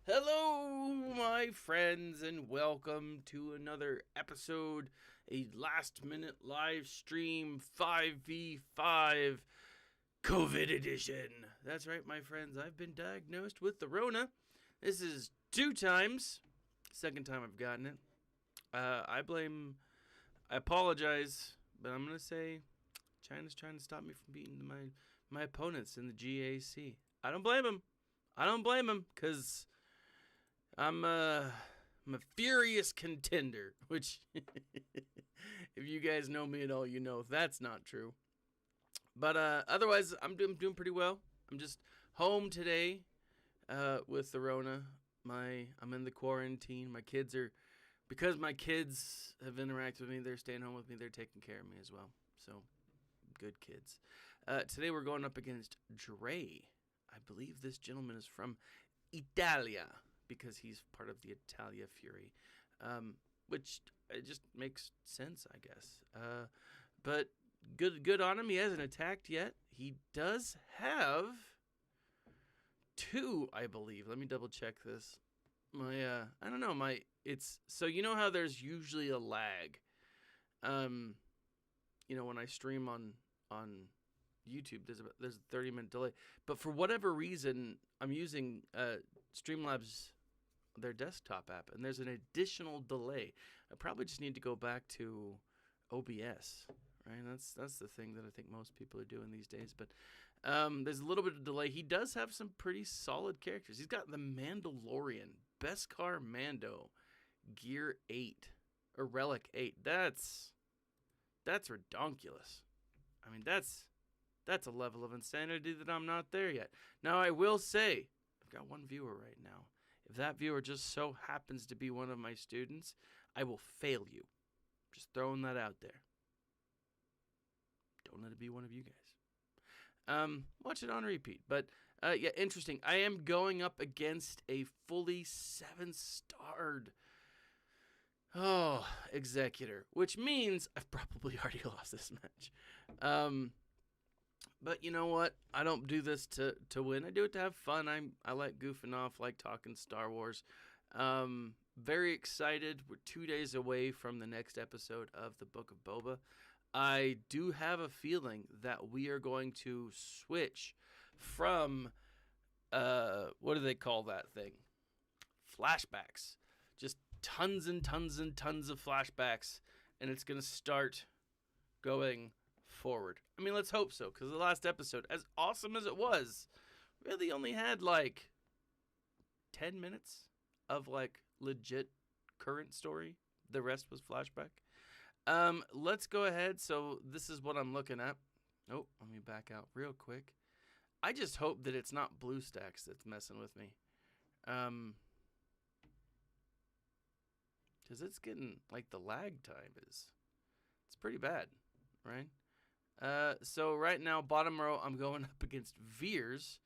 Hello, my friends, and welcome to another episode, a last-minute live stream 5v5 COVID edition. That's right, my friends, I've been diagnosed with the Rona. This is 2 times. Second time I've gotten it. I apologize, but I'm going to say China's trying to stop me from beating my opponents in the GAC. I don't blame them, because I'm a furious contender, which, if you guys know me at all, you know that's not true. But otherwise, I'm doing pretty well. I'm just home today with the Rona. I'm in the quarantine. Because my kids have interacted with me, they're staying home with me. They're taking care of me as well. So, good kids. Today we're going up against Dre. I believe this gentleman is from Italia, because he's part of the Italia Fury, which just makes sense, I guess. But good on him. He hasn't attacked yet. He does have 2, I believe. Let me double check this. I don't know. So you know how there's usually a lag. When I stream on YouTube, there's a 30-minute delay. But for whatever reason, I'm using Streamlabs, their desktop app, and there's an additional delay. I probably just need to go back to OBS, right? That's the thing that I think most people are doing these days. But there's a little bit of delay. He does have some pretty solid characters. He's got the Mandalorian, Beskar Mando, Gear 8, or Relic 8. That's redonkulous. I mean, that's a level of insanity that I'm not there yet. Now, I will say, I've got 1 viewer right now. If that viewer just so happens to be one of my students, I will fail you. Just throwing that out there. Don't let it be one of you guys. Watch it on repeat. But, yeah, interesting. I am going up against a fully 7-starred Executor, which means I've probably already lost this match. But you know what? I don't do this to win. I do it to have fun. I like goofing off, like talking Star Wars. Very excited. We're 2 days away from the next episode of the Book of Boba. I do have a feeling that we are going to switch from, what do they call that thing? Flashbacks. Just tons and tons and tons of flashbacks, and it's going to start going forward. I mean, let's hope so, because the last episode, as awesome as it was, really only had 10 minutes of legit current story. The rest was flashback. Let's go ahead. So this is what I'm looking at. Oh, let me back out real quick. I just hope that it's not BlueStacks that's messing with me. Because it's getting, the lag time it's pretty bad, right? So right now, bottom row, I'm going up against Veers.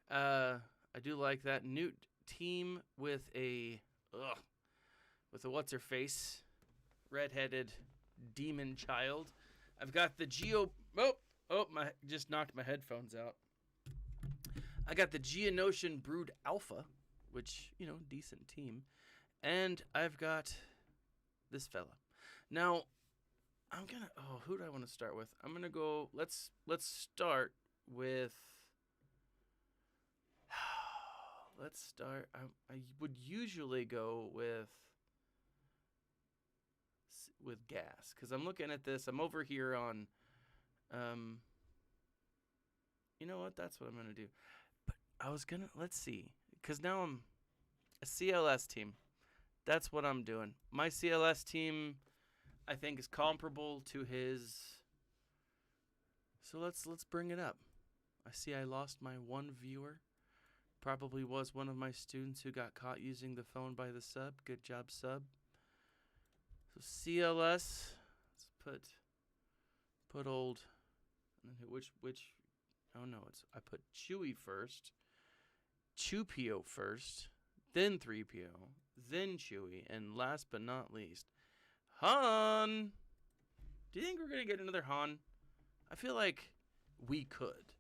I do like that. Newt team with a what's-her-face, redheaded demon child. I've got the just knocked my headphones out. I got the Geonosian Brood Alpha, which, decent team. And I've got this fella. Now, who do I want to start with? I'm going to go, let's start with, I would usually go with gas, because I'm looking at this. I'm over here on, you know what? That's what I'm going to do. But let's see, because now I'm a CLS team. That's what I'm doing. My CLS team, I think, is comparable to his. So let's bring it up. I see I lost my 1 viewer. Probably was one of my students who got caught using the phone by the sub. Good job, sub. So CLS. Let's put old. And then which? Oh no, I put Chewie first. 2PO first. Then 3PO, then Chewie, and last but not least, Han. Do you think we're going to get another Han? I feel like we could.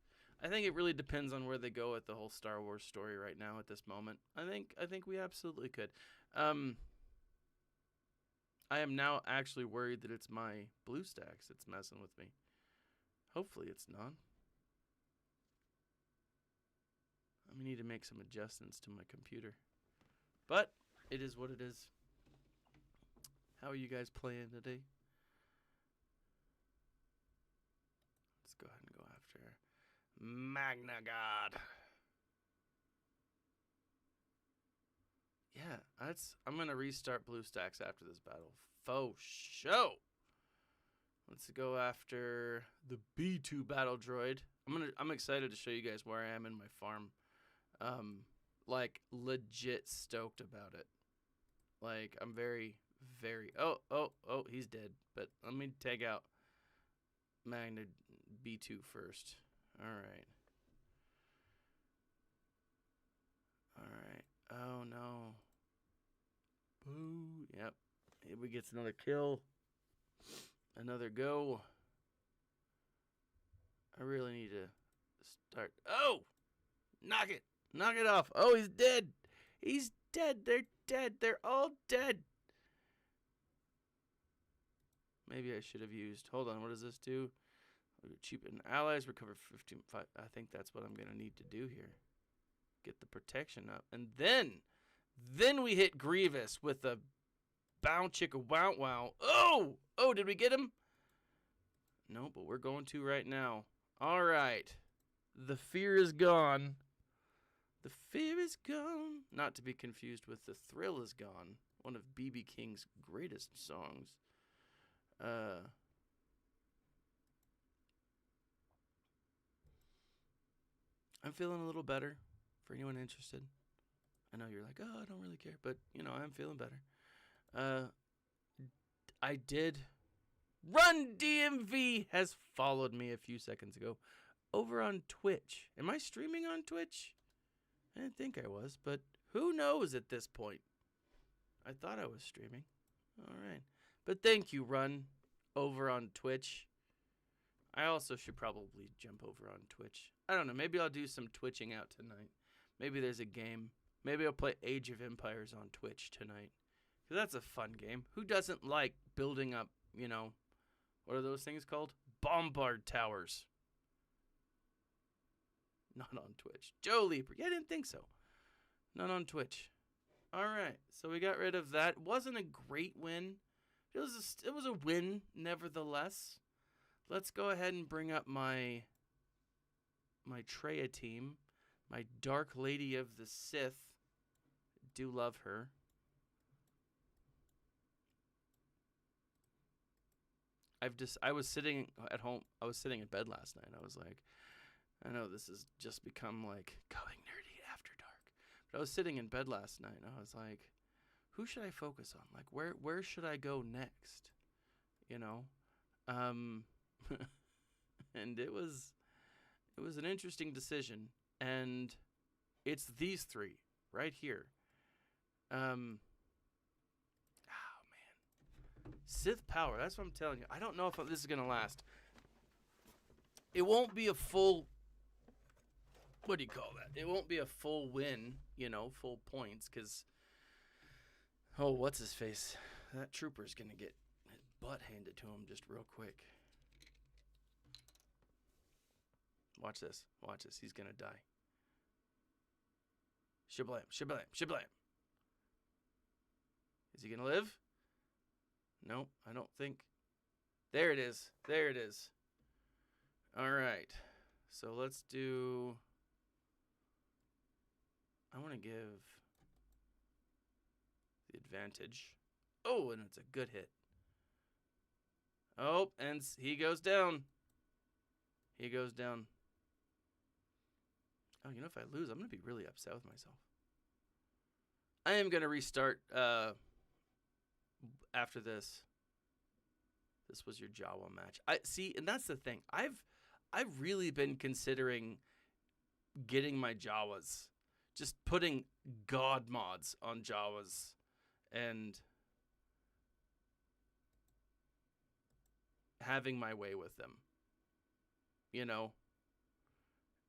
I think it really depends on where they go with the whole Star Wars story right now at this moment. I think we absolutely could. I am now actually worried that it's my BlueStacks that's messing with me. Hopefully it's not. I need to make some adjustments to my computer. But it is what it is. How are you guys playing today? Let's go ahead and go after Magna God. Yeah, I'm gonna restart BlueStacks after this battle. Faux show. Let's go after the B2 battle droid. I'm excited to show you guys where I am in my farm. Like legit stoked about it. Like I'm very, very. Oh, he's dead. But let me take out Magna B2 first. All right. Oh no. Boo. Yep. We gets another kill. Another go. I really need to start. Oh! Knock it. Knock it off. Oh, he's dead. He's dead. They're dead. They're all dead. Maybe I should have used. Hold on. What does this do? Cheapen allies. Recover 15. I think that's what I'm going to need to do here. Get the protection up. And then we hit Grievous with a bow chicka wow wow. Oh, did we get him? No, but we're going to right now. All right. The fear is gone. The fear is gone. Not to be confused with The Thrill is Gone, one of B.B. King's greatest songs. I'm feeling a little better for anyone interested. I know you're like, oh, I don't really care, but, I'm feeling better. I did. Run DMV has followed me a few seconds ago over on Twitch. Am I streaming on Twitch? I didn't think I was, but who knows at this point? I thought I was streaming. All right. But thank you, Run, over on Twitch. I also should probably jump over on Twitch. I don't know. Maybe I'll do some twitching out tonight. Maybe there's a game. Maybe I'll play Age of Empires on Twitch tonight. Because that's a fun game. Who doesn't like building up, what are those things called? Bombard towers. Not on Twitch. Joe Leaper. Yeah, I didn't think so. Not on Twitch. All right. So we got rid of that. It wasn't a great win. It was a win, nevertheless. Let's go ahead and bring up my Treya team. My Dark Lady of the Sith. Do love her. I was sitting at home. I was sitting in bed last night. I was like, I know this has just become like going nerdy after dark. But I was sitting in bed last night and I was like, who should I focus on? Like where should I go next? And it was an interesting decision, and it's these three right here. Sith power, that's what I'm telling you. I don't know if this is going to last. It won't be a full, what do you call that? It won't be a full win, full points, because, what's his face? That trooper's going to get his butt handed to him just real quick. Watch this. He's going to die. Shablam. Is he going to live? Nope, I don't think. There it is. All right. So let's do. I want to give the advantage. Oh, and it's a good hit. Oh, and he goes down. Oh, if I lose, I'm going to be really upset with myself. I am going to restart after this. This was your Jawa match. And that's the thing. I've really been considering getting my Jawas. Just putting God mods on Jawas and having my way with them.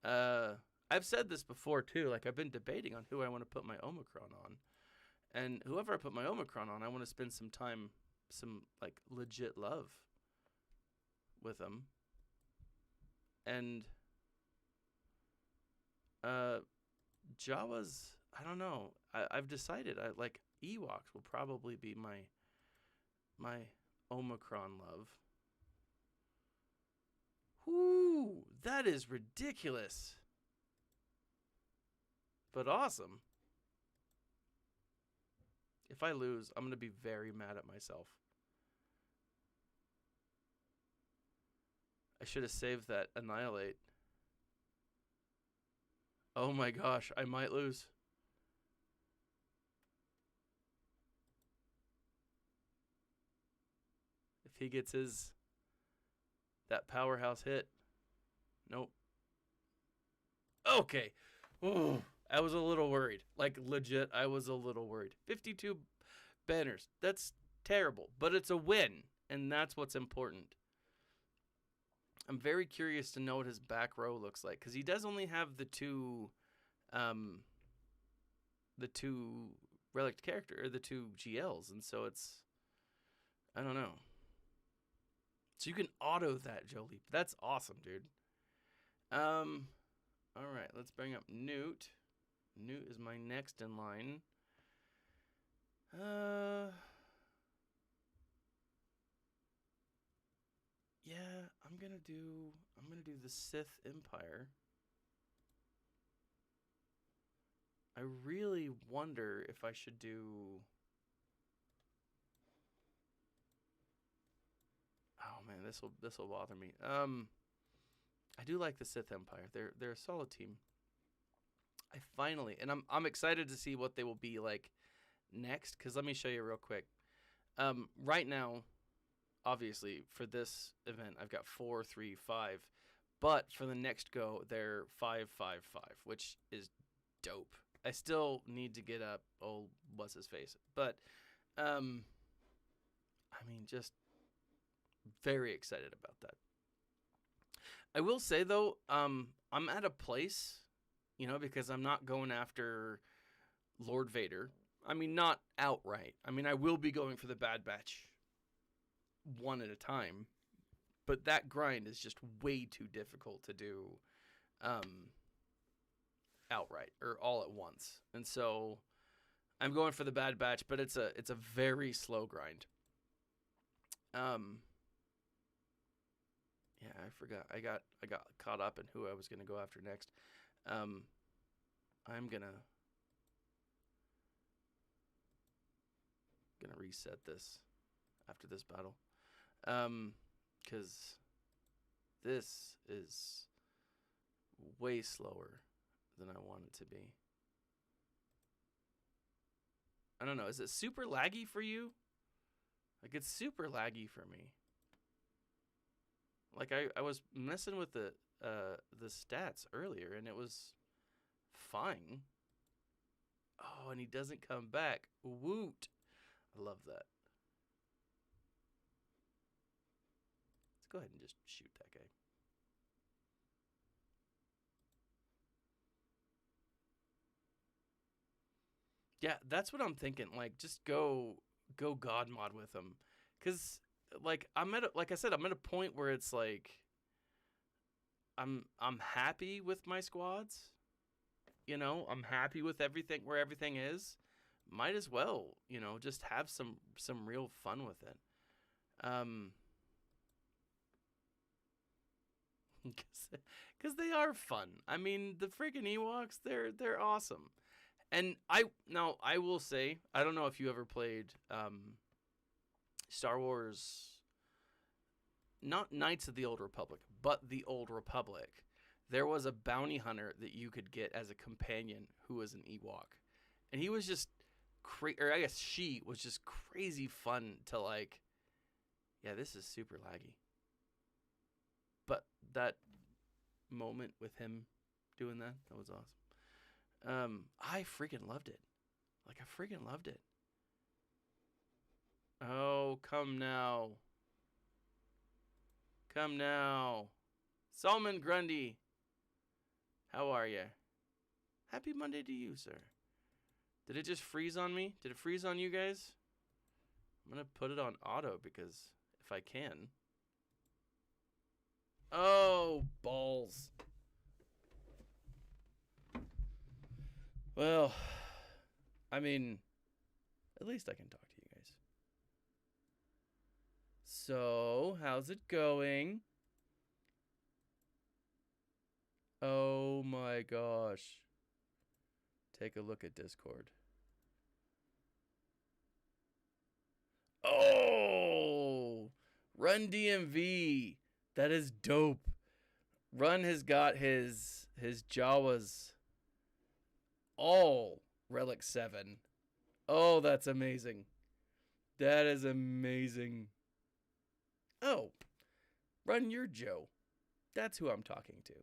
Uh, I've said this before too. Like I've been debating on who I want to put my Omicron on, and whoever I put my Omicron on, I want to spend some time, some like legit love with them. And Jawas, I don't know. I've decided I like Ewoks will probably be my Omicron love. Whoo, that is ridiculous. But awesome. If I lose, I'm going to be very mad at myself. I should have saved that Annihilate. Oh my gosh, I might lose. If he gets that powerhouse hit. Nope. Okay. Ooh, I was a little worried. Like legit, I was a little worried. 52 banners. That's terrible, but it's a win, and that's what's important. I'm very curious to know what his back row looks like, because he does only have the two relic character, or the two GLs, and so it's, I don't know. So you can auto that, Jolie. That's awesome, dude. All right, let's bring up Newt. Newt is my next in line. Yeah, I'm gonna do the Sith Empire. I really wonder if I should do. Oh man, this will bother me. I do like the Sith Empire. They're a solid team. I finally, and I'm excited to see what they will be like next. Cause let me show you real quick. Right now, obviously for this event, I've got 4, 3, 5, but for the next go, they're 5, 5, 5, which is dope. I still need to get up. Oh, what's his face? But, I mean, just very excited about that. I will say though, I'm at a place, because I'm not going after Lord Vader. I mean, not outright. I mean, I will be going for the Bad Batch one at a time, but that grind is just way too difficult to do outright or all at once. And so I'm going for the Bad Batch, but it's a very slow grind. Yeah, I forgot. I got caught up in who I was going to go after next. I'm gonna reset this after this battle, because this is way slower than I want it to be. I don't know. Is it super laggy for you? Like, it's super laggy for me. Like, I was messing with the stats earlier, and it was fine. Oh, and he doesn't come back. Woot. I love that. Let's go ahead and just shoot that guy. Yeah, that's what I'm thinking. Like, just go God mod with him, cause like like I said, I'm at a point where it's like I'm happy with my squads. I'm happy with everything where everything is. Might as well, just have some real fun with it. Because they are fun. I mean, the freaking Ewoks, they're awesome. And I will say, I don't know if you ever played Star Wars, not Knights of the Old Republic, but the Old Republic. There was a bounty hunter that you could get as a companion who was an Ewok. And he was just or I guess she was just crazy fun to like. Yeah, this is super laggy. But that moment with him doing that was awesome. I freaking loved it. Like, I freaking loved it. Oh, come now. Come now. Solomon Grundy. How are you? Happy Monday to you, sir. Did it just freeze on me? Did it freeze on you guys? I'm going to put it on auto because if I can. Oh, balls. Well, I mean, at least I can talk to you guys. So, how's it going? Oh my gosh. Take a look at Discord. Oh, Run DMV. That is dope. Run has got his Jawas all Relic 7. Oh, that's amazing. That is amazing. Oh, Run, you're Joe. That's who I'm talking to.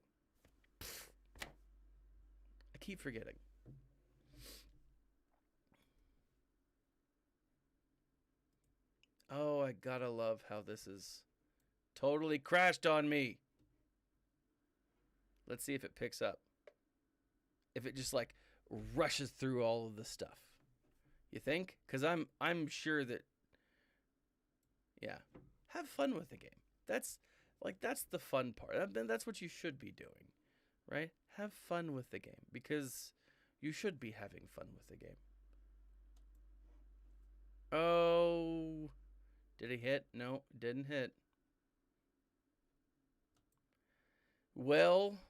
I keep forgetting. Oh, I gotta love how this is totally crashed on me. Let's see if it picks up. If it just like rushes through all of the stuff. You think? Because I'm sure that, yeah, have fun with the game. That's the fun part. That's what you should be doing, right? Have fun with the game because you should be having fun with the game. Oh, did it hit? No, didn't hit. Well,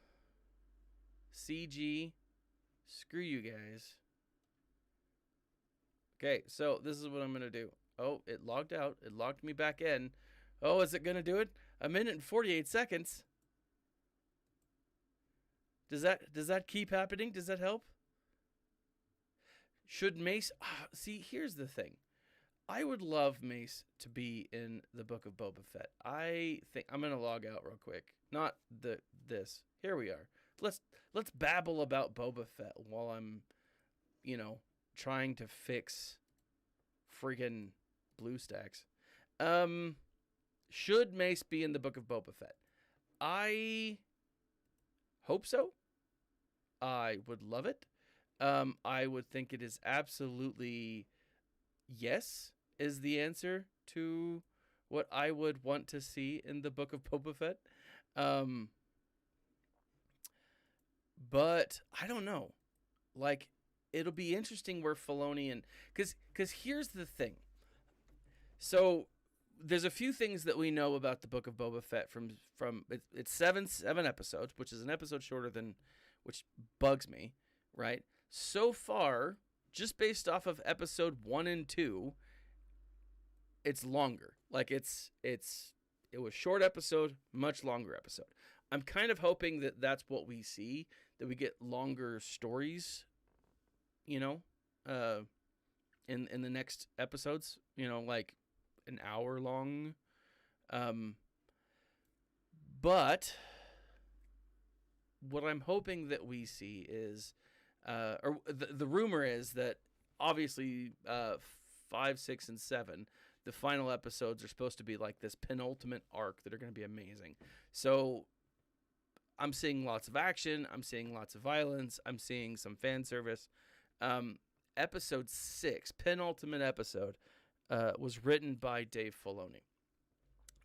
CG, screw you guys. Okay, so this is what I'm going to do. Oh, it logged out. It logged me back in. Oh, is it going to do it? 1 minute and 48 seconds. Does that keep happening? Does that help? Should Mace... see, here's the thing. I would love Mace to be in the Book of Boba Fett. I think... I'm going to log out real quick. Not this. Here we are. Let's babble about Boba Fett while I'm, trying to fix friggin' BlueStacks. Should Mace be in the Book of Boba Fett? I hope so. I would love it. I would think it is absolutely yes is the answer to what I would want to see in the Book of Boba Fett. But I don't know. Like, it'll be interesting where Filoni and... Because here's the thing. So there's a few things that we know about the Book of Boba Fett from it's seven episodes, which is an episode shorter than... Which bugs me, right? So far, just based off of episode 1 and 2, it's longer. Like, it was short episode, much longer episode. I'm kind of hoping that that's what we see, that we get longer stories, in the next episodes, like an hour long. But what I'm hoping that we see is, or the rumor is that obviously 5, 6, and 7, the final episodes are supposed to be like this penultimate arc that are going to be amazing. So I'm seeing lots of action. I'm seeing lots of violence. I'm seeing some fan service. Episode 6, penultimate episode, was written by Dave Filoni.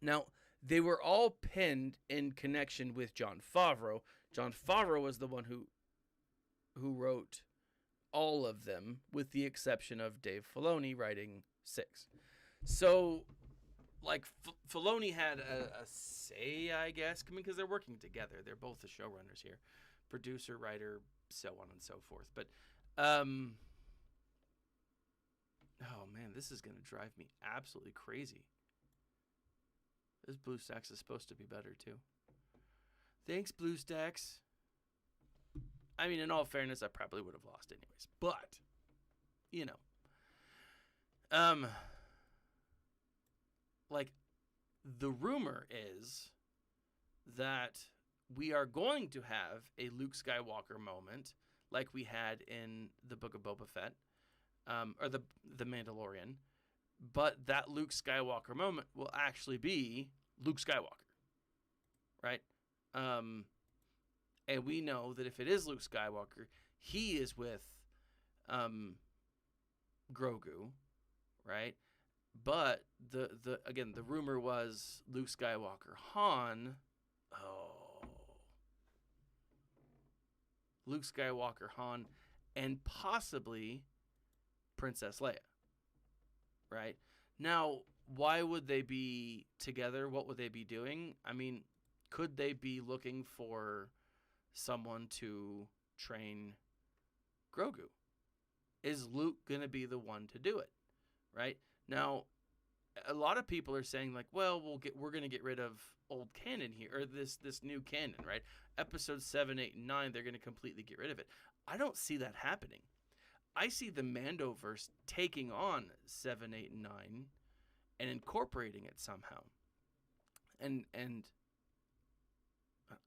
Now, they were all penned in connection with Jon Favreau. Jon Favreau was the one who wrote all of them, with the exception of Dave Filoni writing 6. So, like, Filoni had a say, I guess, because they're working together. They're both the showrunners here, producer, writer, so on and so forth. But, oh man, this is going to drive me absolutely crazy. This BlueStacks is supposed to be better, too. Thanks, BlueStacks. I mean, in all fairness, I probably would have lost anyways. But, like, the rumor is that we are going to have a Luke Skywalker moment like we had in the Book of Boba Fett, or the Mandalorian, but that Luke Skywalker moment will actually be Luke Skywalker, right? And we know that if it is Luke Skywalker, he is with Grogu, right? But the rumor was Luke Skywalker, Han. Oh, Luke Skywalker, Han, and possibly Princess Leia, right? Now, why would they be together? What would they be doing? I mean, could they be looking for someone to train Grogu? Is Luke going to be the one to do it, right? Now, a lot of people are saying like, well, we're going to get rid of old canon here, or this new canon, right? Episodes 7, 8, and 9, they're going to completely get rid of it. I don't see that happening. I see the Mandoverse taking on 7, 8, and 9 and incorporating it somehow. And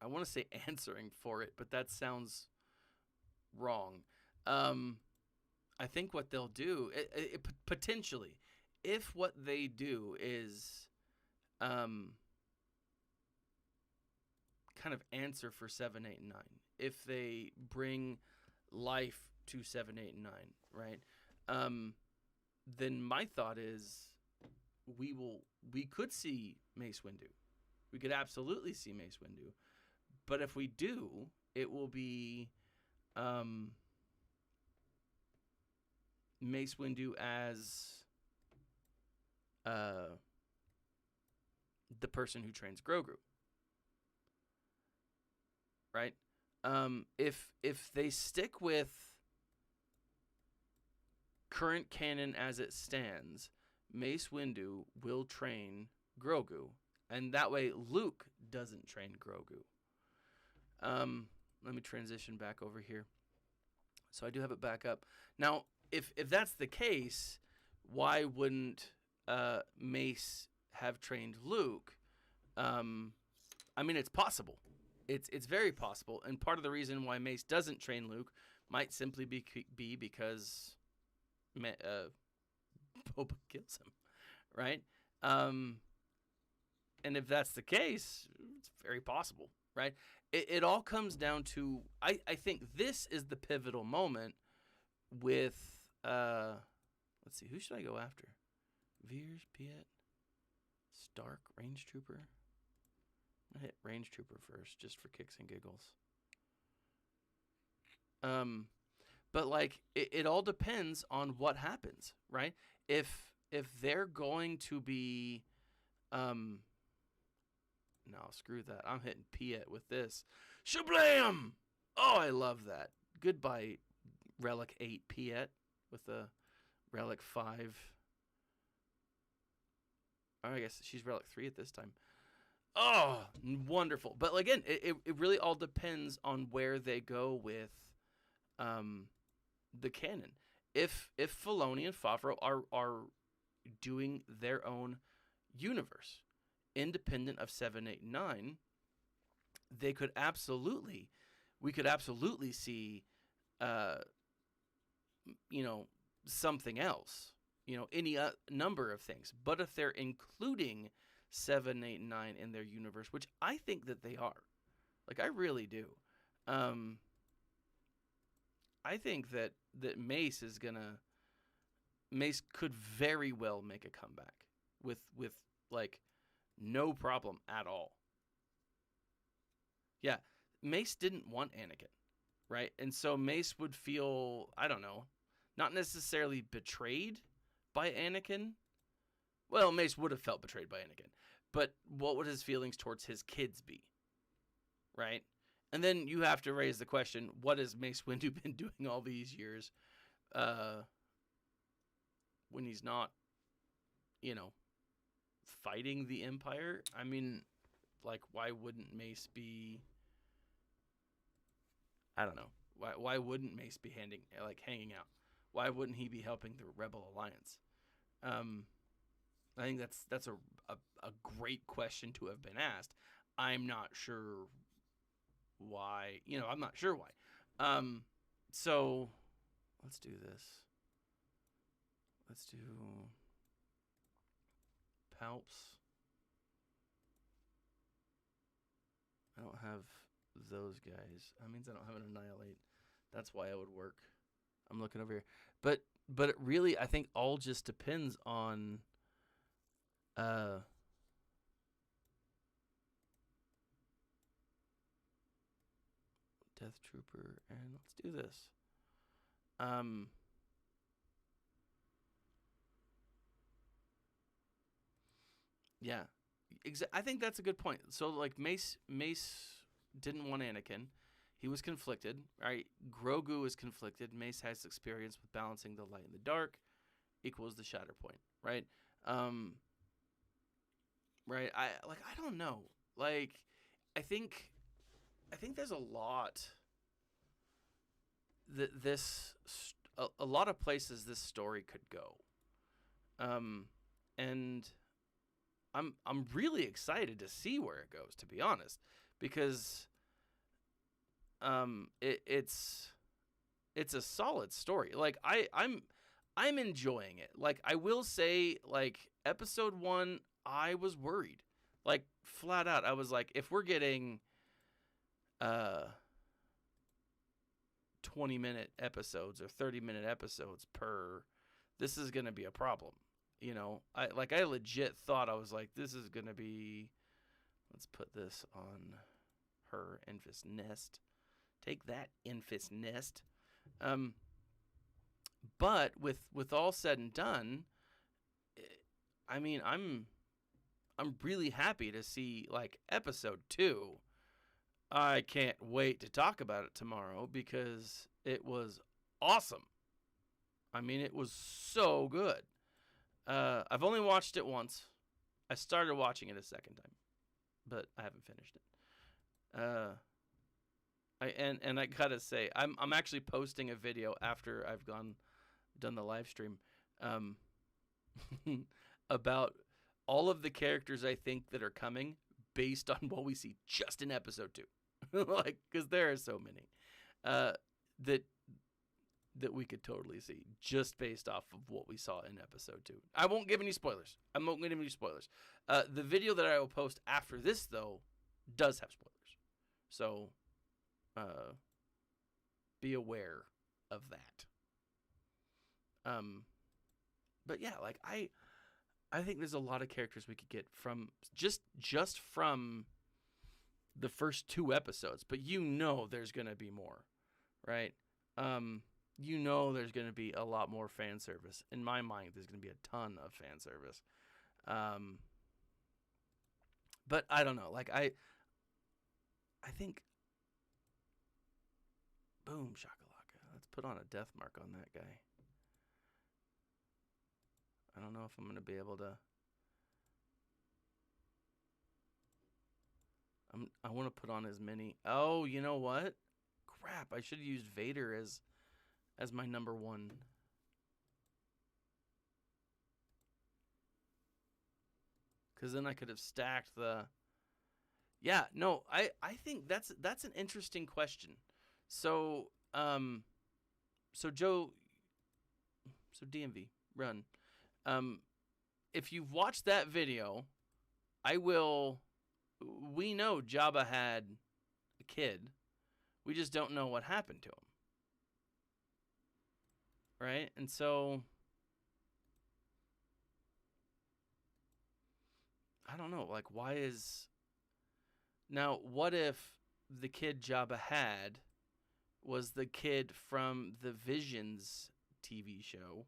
I want to say answering for it, but that sounds wrong. I think what they'll do, potentially, if what they do is kind of answer for 7, 8, and 9, if they bring life to 7, 8, and 9, right? Then my thought is we could see Mace Windu. We could absolutely see Mace Windu. But if we do, it will be Mace Windu as the person who trains Grogu, right? If they stick with current canon as it stands, Mace Windu will train Grogu, and that way Luke doesn't train Grogu. Let me transition back over here. So I do have it back up. Now, if that's the case, why wouldn't Mace have trained Luke? I mean, it's possible. It's very possible. And part of the reason why Mace doesn't train Luke might simply be because Boba kills him, right? And if that's the case, it's very possible, right? It all comes down to, I think this is the pivotal moment with, let's see, who should I go after? Veers, Piet, Stark, Range Trooper? I'm going to hit Range Trooper first, just for kicks and giggles. But like, it all depends on what happens, right? If they're going to be, no, screw that. I'm hitting Piet with this. Shablam! Oh, I love that. Goodbye, Relic 8 Piet with a Relic 5. Oh, I guess she's Relic 3 at this time. Oh, wonderful. But again, it really all depends on where they go with the canon. If Filoni and Favreau are doing their own universe, independent of 7, 8, 9, we could absolutely see, something else, any number of things. But if they're including 7, 8, 9 in their universe, which I think that they are, like I really do, I think that Mace could very well make a comeback with like no problem at all. Yeah, Mace didn't want Anakin, right? And so Mace would feel, I don't know, not necessarily betrayed by Anakin. Well, Mace would have felt betrayed by Anakin. But what would his feelings towards his kids be? Right? And then you have to raise the question, what has Mace Windu been doing all these years when he's not, fighting the Empire? I mean, like, why wouldn't Mace be... I don't know. Why wouldn't Mace be hanging out? Why wouldn't he be helping the Rebel Alliance? I think that's a great question to have been asked. I'm not sure why. I'm not sure why. So let's do this. Let's do Palps. I don't have those guys. That means I don't have an annihilate. That's why it would work. I'm looking over here. But it really, I think, all just depends on Death Trooper, and let's do this. Yeah, I think that's a good point. So like Mace didn't want Anakin. He was conflicted, right? Grogu is conflicted. Mace has experience with balancing the light and the dark, equals the shatter point, right? Right. I don't know. Like, I think there's a lot that a lot of places this story could go. And I'm really excited to see where it goes, to be honest, because it's a solid story. Like I'm enjoying it. Like, I will say, like, episode 1, I was worried. Like, flat out, I was like, if we're getting 20-minute episodes or 30-minute episodes per, this is going to be a problem. You know, I legit thought, I was like, this is going to be, let's put this on her, Enfys Nest. Take that, Enfys Nest. But with all said and done, I mean, I'm really happy to see, like, episode 2. I can't wait to talk about it tomorrow because it was awesome. I mean, it was so good. I've only watched it once. I started watching it a second time, but I haven't finished it. I gotta say, I'm actually posting a video after I've done the live stream, about all of the characters I think that are coming based on what we see just in episode 2. Like, because there are so many that we could totally see just based off of what we saw in episode 2. I won't give any spoilers. The video that I will post after this, though, does have spoilers. So be aware of that. But yeah, like, I think there's a lot of characters we could get from just from the first 2 episodes, but there's going to be more, right? There's going to be a lot more fan service. In my mind, there's going to be a ton of fan service. But I don't know. Like, I think, boom, shakalaka. Let's put on a death mark on that guy. I don't know if I'm going to be able to. I want to put on as many. Oh, you know what? Crap, I should have used Vader as my number 1. Because then I could have stacked the. Yeah, no, I think that's an interesting question. So, Joe, DMV, run. If you've watched that video, we know Jabba had a kid. We just don't know what happened to him. Right? And so, I don't know, like, now, what if the kid Jabba had was the kid from the Visions TV show,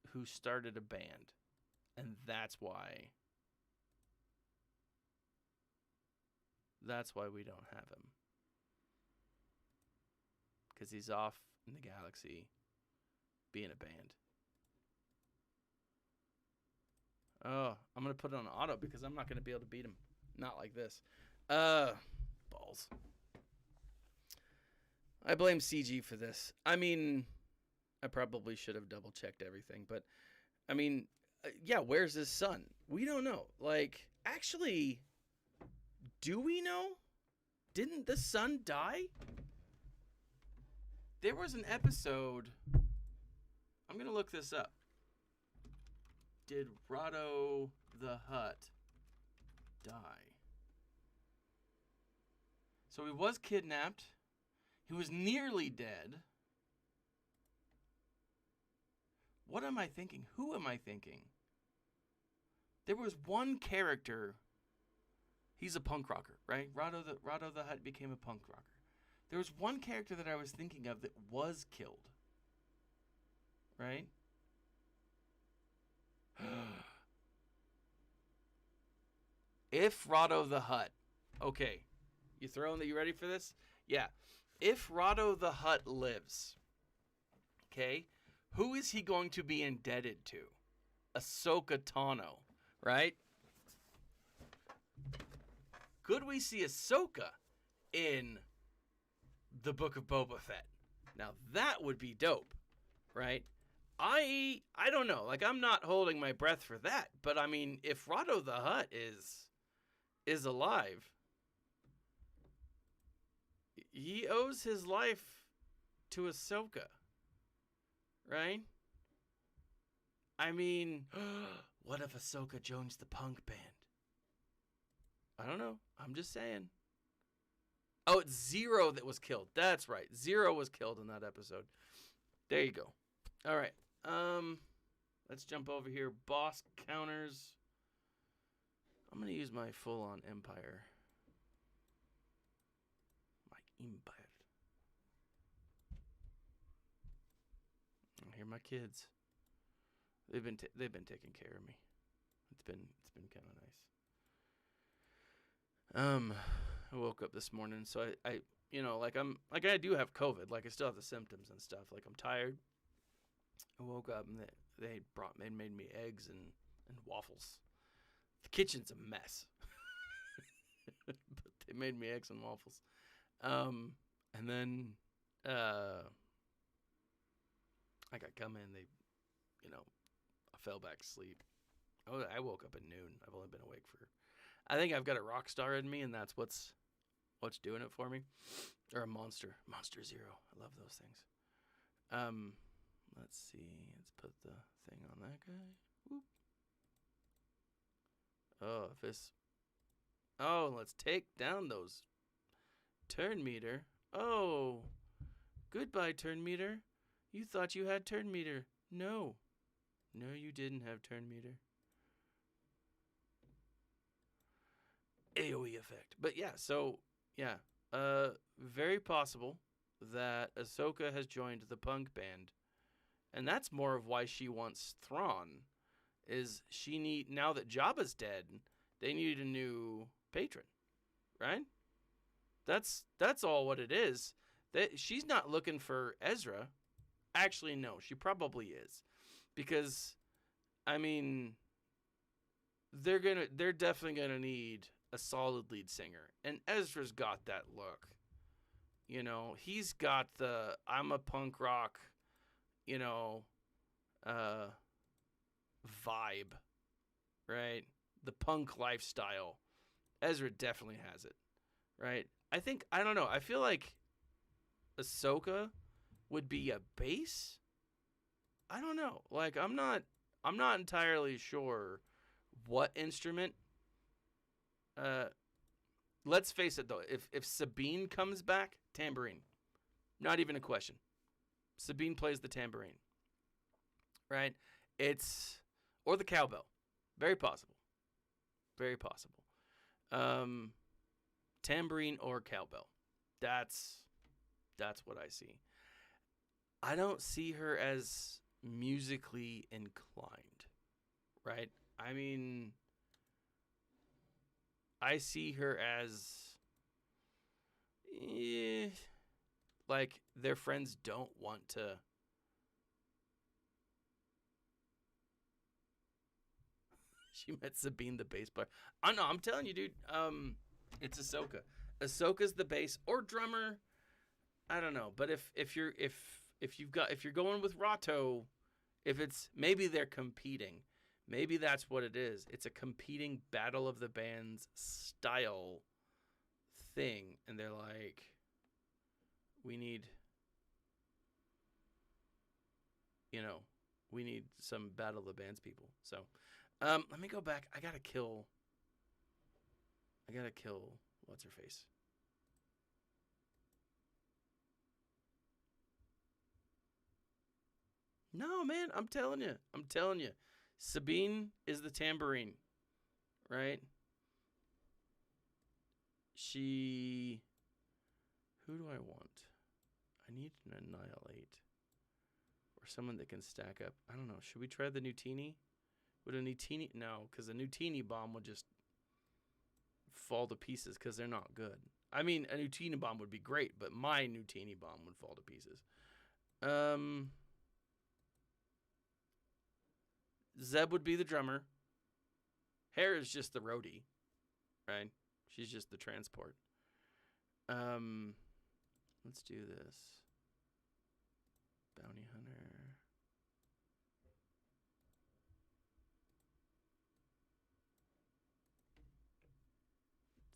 who started a band, and that's why we don't have him, because he's off in the galaxy being a band. Oh, I'm going to put it on auto because I'm not going to be able to beat him. Not like this. Balls. I blame CG for this. I mean, I probably should have double-checked everything, but, I mean, yeah, where's his son? We don't know. Like, actually, do we know? Didn't the son die? There was an episode. I'm going to look this up. Did Rotto the Hutt die? So he was kidnapped. He was nearly dead. What am I thinking? Who am I thinking? There was one character. He's a punk rocker, right? Rado the Hutt became a punk rocker. There was one character that I was thinking of that was killed. Right? If Rado the Hutt. Okay. You ready for this? Yeah. If Rado the Hutt lives, okay, who is he going to be indebted to? Ahsoka Tano, right? Could we see Ahsoka in the Book of Boba Fett? Now that would be dope, right? I don't know. Like, I'm not holding my breath for that, but I mean, if Rado the Hutt is alive, he owes his life to Ahsoka, right? I mean, what if Ahsoka joins the punk band? I don't know. I'm just saying. Oh, it's Zero that was killed. That's right. Zero was killed in that episode. There you go. All right. Let's jump over here. Boss counters. I'm going to use my full-on Empire. My Empire. I hear my kids. They've been taking care of me. It's been kind of nice. I woke up this morning, so I I do have COVID. Like, I still have the symptoms and stuff. Like, I'm tired. I woke up and they made me eggs and waffles. The kitchen's a mess. But they made me eggs and waffles. And then I got come in, I fell back to sleep. Oh, I woke up at noon. I've only been awake for, I think I've got a rock star in me, and that's what's doing it for me. Or a monster zero. I love those things. Let's see. Let's put the thing on that guy. Whoop. Let's take down those turn meter. Oh, goodbye, turn meter. You thought you had turn meter. No, you didn't have turn meter. AoE effect. But yeah, very possible that Ahsoka has joined the punk band. And that's more of why she wants Thrawn. Is now that Jabba's dead, they need a new patron, right? That's all what it is. She's not looking for Ezra. Actually, no, she probably is, because, I mean, they're definitely gonna need a solid lead singer, and Ezra's got that look. He's got the I'm a punk rock, vibe, right? The punk lifestyle. Ezra definitely has it, right? I don't know. I feel like Ahsoka would be a bass. I don't know. Like, I'm not entirely sure what instrument. Let's face it though. If Sabine comes back, tambourine. Not even a question. Sabine plays the tambourine. Right? Or the cowbell. Very possible. Very possible. Tambourine or cowbell. That's what I see. I don't see her as musically inclined. Right? I mean, I see her as like their friends don't want to. She met Sabine, the bass player. I know. I'm telling you, dude. It's Ahsoka. Ahsoka's the bass or drummer. I don't know, but if you're going with Rato, if it's maybe they're competing, maybe that's what it is. It's a competing battle of the bands style thing, and they're like, we need some battle of the bands people. So, let me go back. I gotta kill. What's her face? No, man, I'm telling you. I'm telling you. Sabine is the tambourine, right? She... Who do I want? I need an Annihilate. Or someone that can stack up. I don't know. Should we try the Nutini? Would a Nutini... No, because a Nutini bomb would just fall to pieces because they're not good. I mean, a Nutini bomb would be great, but my Nutini bomb would fall to pieces. Zeb would be the drummer. Hare is just the roadie, right? She's just the transport. Let's do this. Bounty Hunter.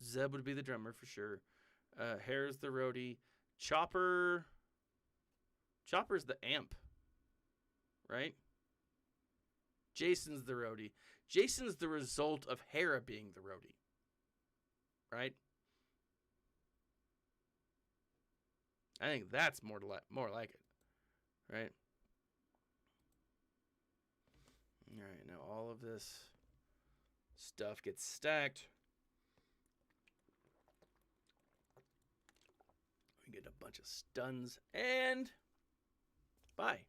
Zeb would be the drummer for sure. Hare's the roadie. Chopper's the amp, right? Jason's the roadie. Jason's the result of Hera being the roadie, right? I think that's more like it, right? All right, now all of this stuff gets stacked. We get a bunch of stuns and bye.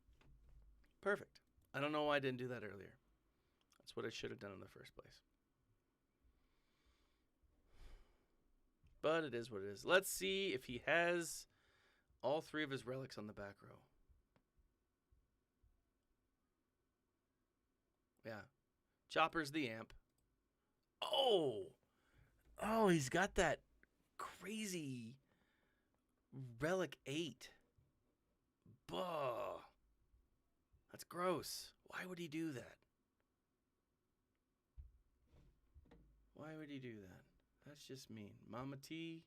Perfect. I don't know why I didn't do that earlier. That's what I should have done in the first place. But it is what it is. Let's see if he has all three of his relics on the back row. Yeah. Chopper's the amp. Oh, he's got that crazy relic 8. Bah. That's gross. Why would he do that? Why would he do that? That's just mean. Mama T.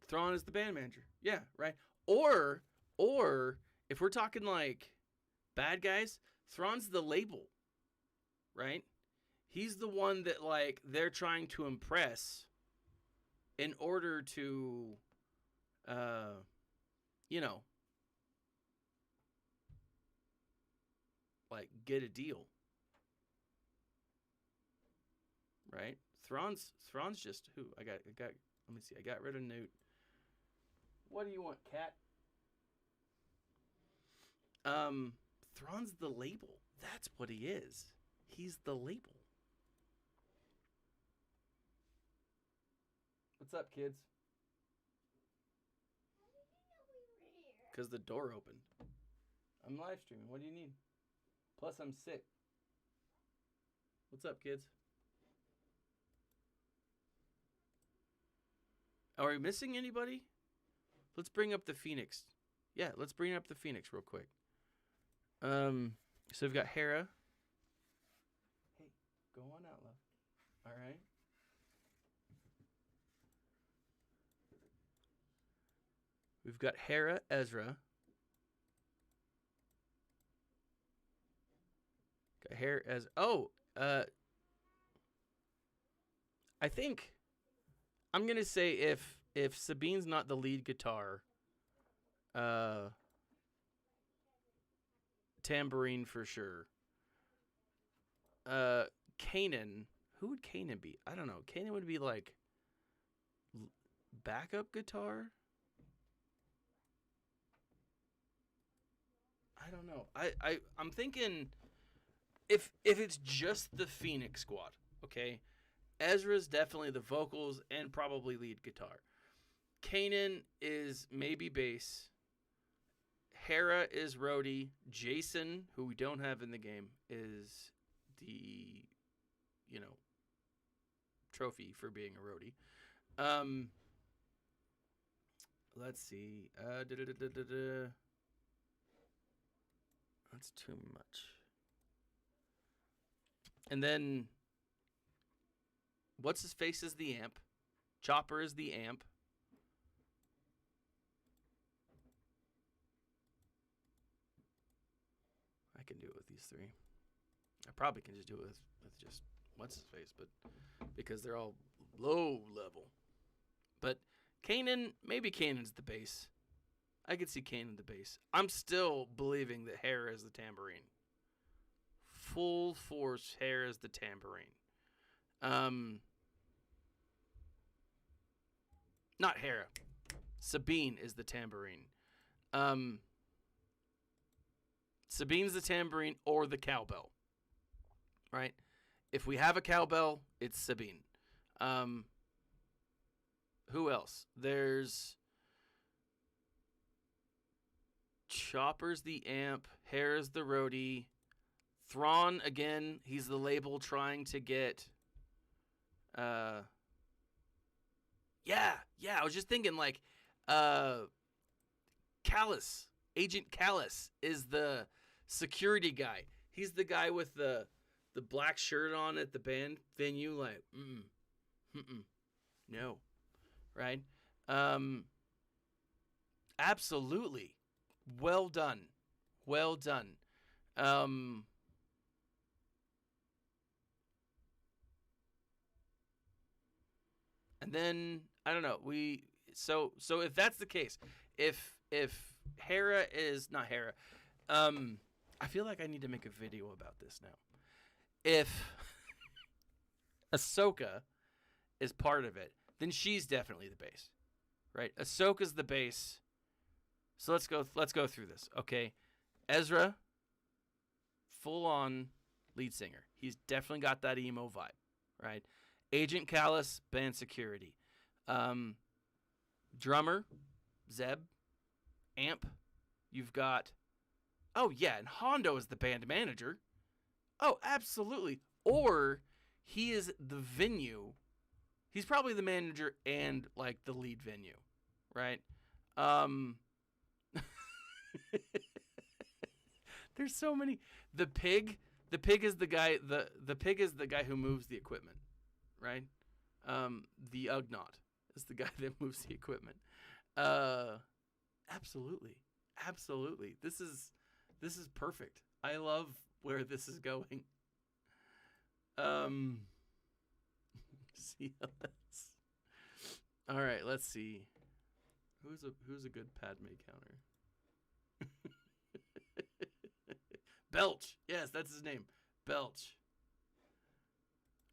Thrawn is the band manager. Yeah, right. Or if we're talking like bad guys, Thrawn's the label, right? He's the one that like they're trying to impress in order to, like get a deal, right? Thrawn's just who? I got. Let me see. I got rid of Newt. What do you want, cat? Thrawn's the label. That's what he is. He's the label. What's up, kids? Because the door opened. I'm live streaming. What do you need? Plus, I'm sick. What's up, kids? Are we missing anybody? Let's bring up the Phoenix. Yeah, let's bring up the Phoenix real quick. So we've got Hera. Hey, go on out, love. All right. We've got Hera, Ezra. Got Hera as I think I'm gonna say if Sabine's not the lead guitar, tambourine for sure. Kanan, who would Kanan be? I don't know. Kanan would be like backup guitar. I don't know. I'm thinking if it's just the Phoenix squad, okay? Ezra's definitely the vocals and probably lead guitar. Kanan is maybe bass. Hera is roadie. Jason, who we don't have in the game, is the, trophy for being a roadie. Let's see. That's too much. And then, what's his face is the amp. Chopper is the amp. I can do it with these three. I probably can just do it with just what's his face, but because they're all low level. But Kanan, maybe Kanan's the bass. I could see Kane in the bass. I'm still believing that Hera is the tambourine. Full force Hera is the tambourine. Not Hera. Sabine is the tambourine. Sabine's the tambourine or the cowbell. Right? If we have a cowbell, it's Sabine. Who else? There's Chopper's the amp. Hera's the roadie. Thrawn, again, he's the label trying to get... Yeah, I was just thinking, like, Callus, Agent Callus is the security guy. He's the guy with the black shirt on at the band venue, like, no, right? Absolutely. Well done. And then I don't know. So if that's the case, if Hera is not Hera, I feel like I need to make a video about this now. If Ahsoka is part of it, then she's definitely the base, right? Ahsoka's the base. So let's go through this, okay? Ezra, full on lead singer. He's definitely got that emo vibe, right? Agent Callus, band security. Drummer, Zeb. Amp, you've got... Oh, yeah, and Hondo is the band manager. Oh, absolutely. Or he is the venue. He's probably the manager and, like, the lead venue, right? There's so many. The pig is the guy. The pig is the guy who moves the equipment, right? The Ugnaught is the guy that moves the equipment. Absolutely. This is perfect. I love where this is going. CLS. All right, let's see. Who's a good Padme counter? Belch. Yes, that's his name. Belch.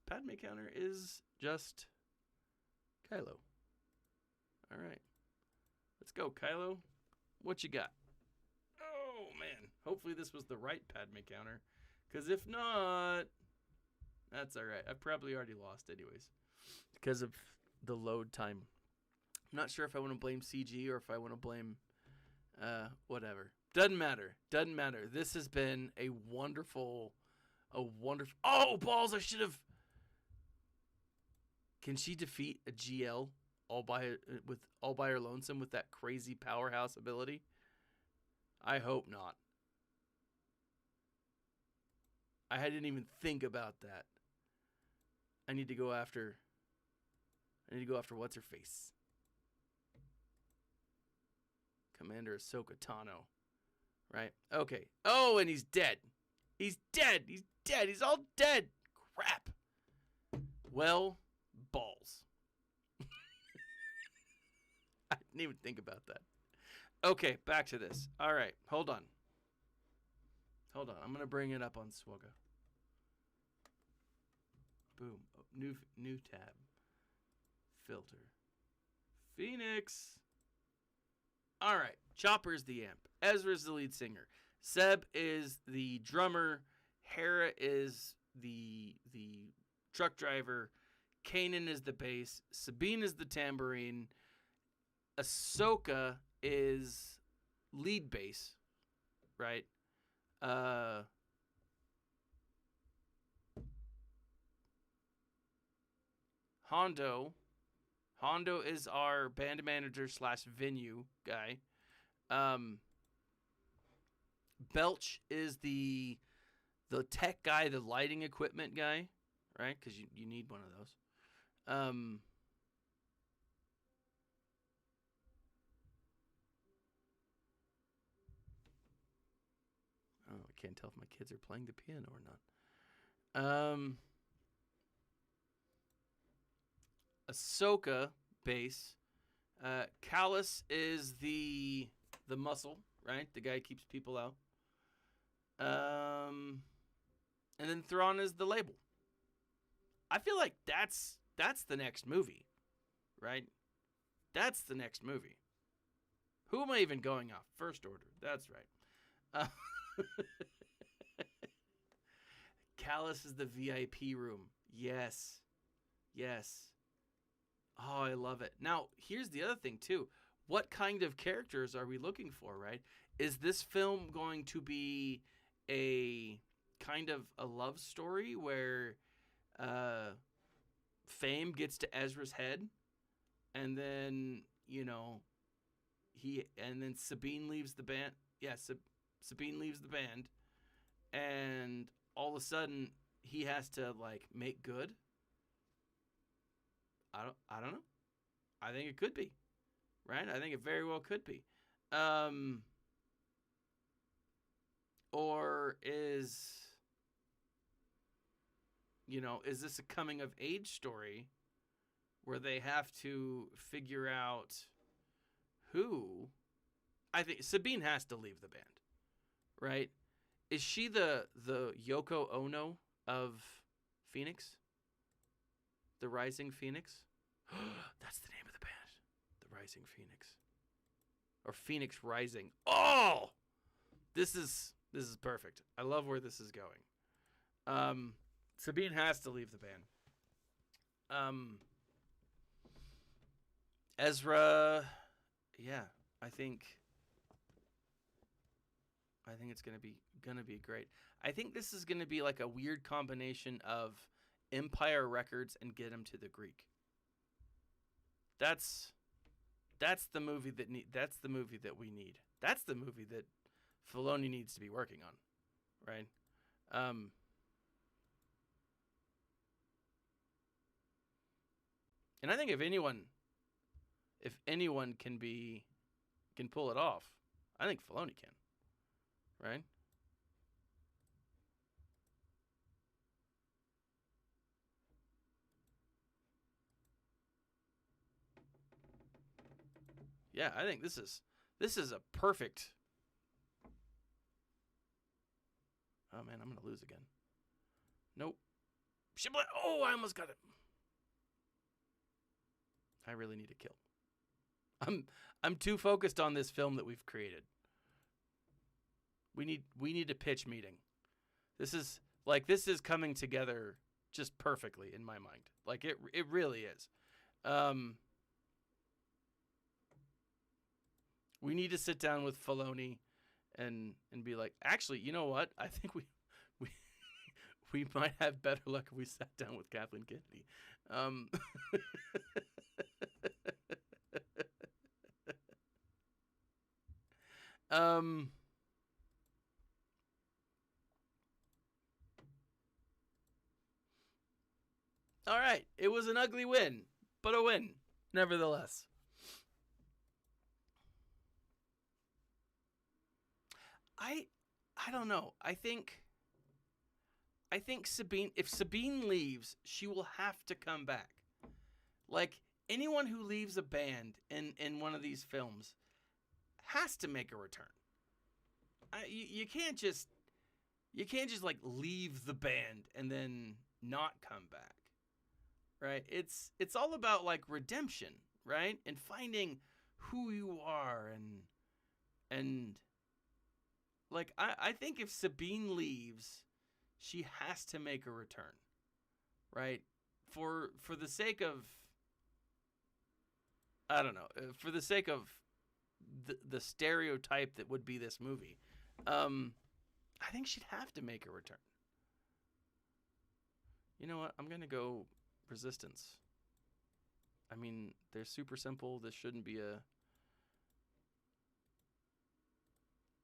Padme counter is just Kylo. All right. Let's go, Kylo. What you got? Oh, man. Hopefully this was the right Padme counter. Because if not, that's all right. I've probably already lost anyways. Because of the load time. I'm not sure if I want to blame CG or if I want to blame whatever. Doesn't matter. This has been a wonderful... Oh, balls! I should have... Can she defeat a GL all by her lonesome with that crazy powerhouse ability? I hope not. I didn't even think about that. I need to go after what's her face. Commander Ahsoka Tano. Right? Okay. Oh, and he's dead. He's all dead. Crap. Well, balls. I didn't even think about that. Okay, back to this. All right, hold on. I'm going to bring it up on Swugga. Boom. Oh, new tab. Filter. Phoenix. All right. Chopper's the amp. Ezra's the lead singer. Seb is the drummer. Hera is the truck driver. Kanan is the bass. Sabine is the tambourine. Ahsoka is lead bass, right? Hondo is our band manager / venue guy. Belch is the tech guy, the lighting equipment guy, right? Because you need one of those. Oh, I can't tell if my kids are playing the piano or not. Ahsoka bass. Callus is the the muscle, right? The guy who keeps people out. And then Thrawn is the label. I feel like that's the next movie, right? That's the next movie. Who am I even going off? First Order. That's right. Callus is the VIP room. Yes. Yes. Oh, I love it. Now, here's the other thing, too. What kind of characters are we looking for, right? Is this film going to be a kind of a love story where Fame gets to Ezra's head and then, and then Sabine leaves the band. Yeah, Sabine leaves the band and all of a sudden he has to like make good? I don't know. I think it could be. Right? I think it very well could be. Or is this a coming of age story where they have to figure out who? I think Sabine has to leave the band, right? Is she the Yoko Ono of Phoenix? The Rising Phoenix? That's the name of the band. The Rising Phoenix. Or Phoenix Rising. Oh! This is perfect. I love where this is going. Sabine has to leave the band. Ezra, yeah, I think it's gonna be great. I think this is gonna be like a weird combination of Empire Records and Get Him to the Greek. That's the movie that we need. That's the movie that Filoni needs to be working on, right? And I think if anyone can pull it off, I think Filoni can, right? Yeah, I think this is a perfect. Oh man, I'm gonna lose again. Nope. Oh, I almost got it. I really need a kill. I'm too focused on this film that we've created. We need a pitch meeting. This is coming together just perfectly in my mind. Like it really is. We need to sit down with Filoni and be like, actually, you know what? I think we might have better luck if we sat down with Kathleen Kennedy. All right. It was an ugly win, but a win, nevertheless. I don't know. I think Sabine, if Sabine leaves, she will have to come back. Like anyone who leaves a band in one of these films has to make a return. You can't just like leave the band and then not come back. Right? It's all about like redemption, right? And finding who you are and like I think if Sabine leaves, she has to make a return. Right? For the sake of I don't know, for the sake of the stereotype that would be this movie. I think she'd have to make a return. You know what? I'm going to go Resistance. I mean, they're super simple. This shouldn't be a...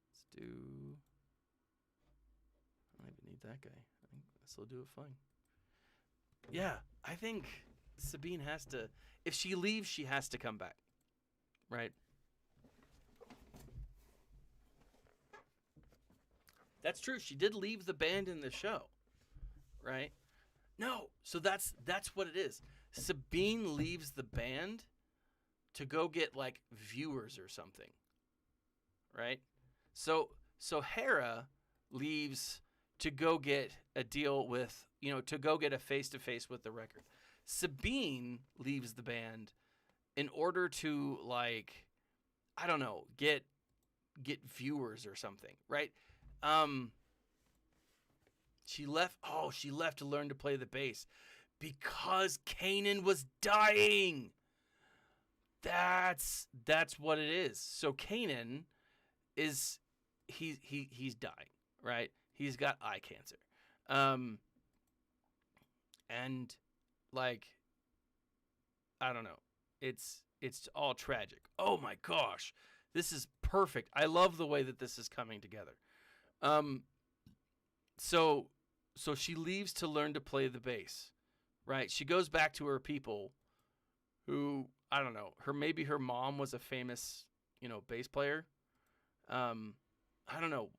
Let's do... I don't even need that guy. I think this will do it fine. Yeah, I think Sabine has to... If she leaves, she has to come back. Right? That's true. She did leave the band in the show. Right? No. So that's what it is. Sabine leaves the band to go get like viewers or something. right? So Hera leaves to go get a deal with, to go get a face-to-face with the record. Sabine leaves the band in order to, like, I don't know, get viewers or something, right? She left to learn to play the bass because Kanan was dying. That's what it is. So Kanan is he's dying, right? He's got eye cancer. And like, I don't know. It's all tragic. Oh my gosh. This is perfect. I love the way that this is coming together. So she leaves to learn to play the bass, right? She goes back to her people who, I don't know, maybe her mom was a famous, bass player. I don't know.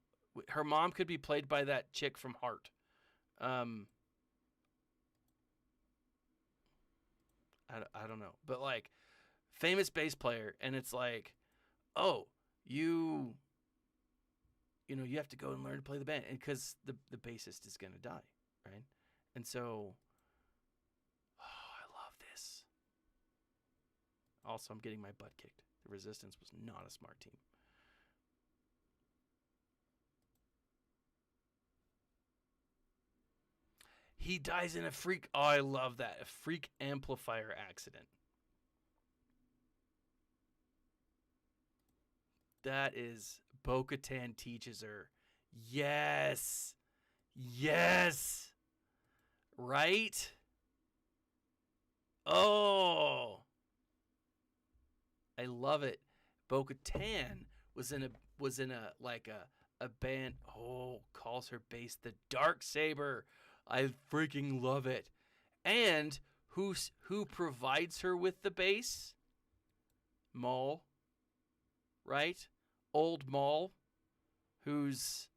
Her mom could be played by that chick from Heart. I don't know. But like, famous bass player, and it's like, oh, you have to go and learn to play the band, and because the bassist is gonna die, right? And so, I love this. Also, I'm getting my butt kicked. The Resistance was not a smart team. He dies in a freak. Oh, I love that. A freak amplifier accident. That is, Bo-Katan teaches her. Yes. Yes. Right? Oh. I love it. Bo-Katan was in a band. Oh, calls her bass the Dark Saber. I freaking love it. And who provides her with the bass? Maul. Right? Old Maul, who's,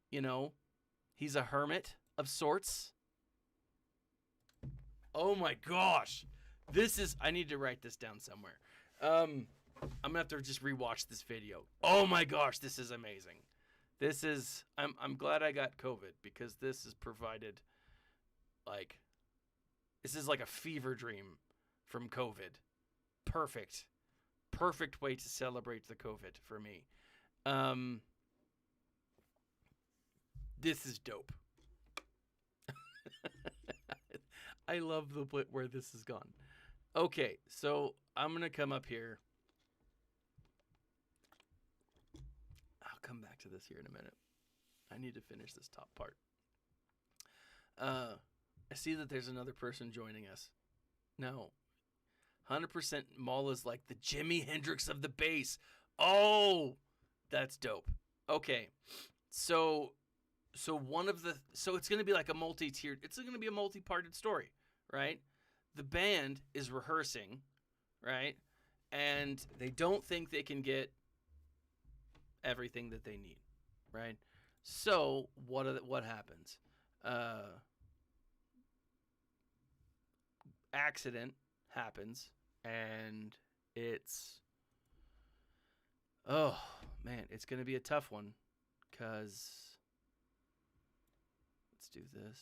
he's a hermit of sorts. Oh my gosh. I need to write this down somewhere. I'm gonna have to just rewatch this video. Oh my gosh, this is amazing. I'm glad I got COVID, because this is provided, like, this is like a fever dream from COVID. Perfect way to celebrate the COVID for me. This is dope. I love the where this has gone. Okay, so I'm gonna come up here. I'll come back to this here in a minute. I need to finish this top part. I see that there's another person joining us. No. 100% Maul is like the Jimi Hendrix of the bass. Oh, that's dope. Okay, so it's going to be like a multi-tiered, it's going to be a multi-parted story, right? The band is rehearsing, right? And they don't think they can get everything that they need, right? So what happens? Accident happens, and it's, oh man, it's gonna be a tough one, because let's do this.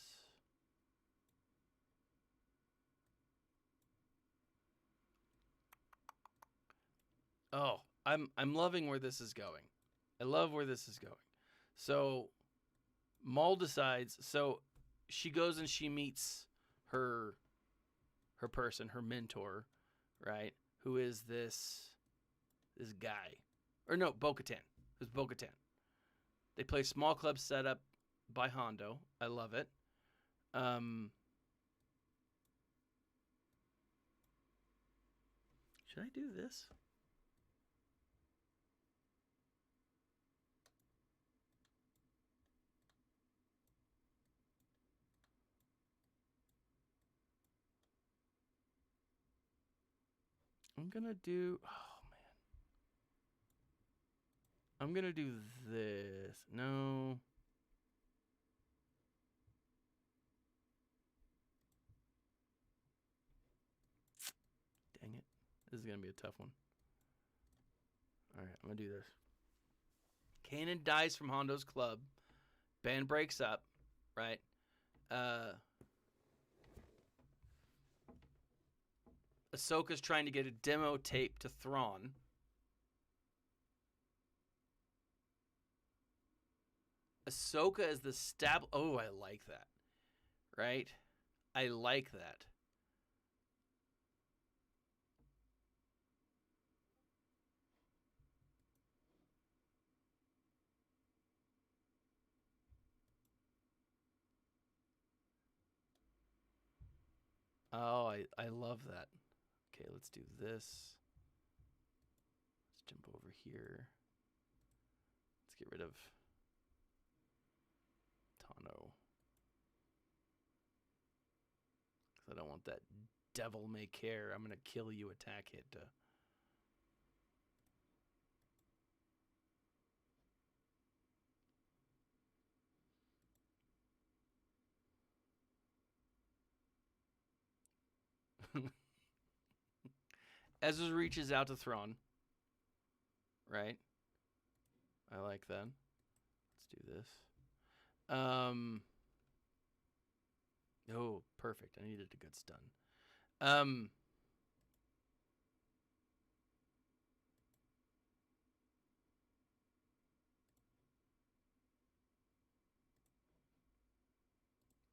Oh, I'm loving where this is going. I love where this is going. So Maul decides, so she goes and she meets her person, her mentor, right? Who is this guy? Or no, Bo-Katan. Who's Bo-Katan? They play small club setup by Hondo. I love it. Should I do this? I'm gonna do, oh man. I'm gonna do this. No. Dang it. This is gonna be a tough one. Alright, I'm gonna do this. Kanan dies from Hondo's club. Ben breaks up, right? Ahsoka's trying to get a demo tape to Thrawn. Ahsoka is the stab. Oh, I like that. Right? I like that. Oh, I love that. Okay, let's do this. Let's jump over here. Let's get rid of Tano. Because I don't want that devil may care. I'm going to kill you attack hit. Ezra reaches out to Thrawn. Right? I like that. Let's do this. Oh, perfect. I needed a good stun.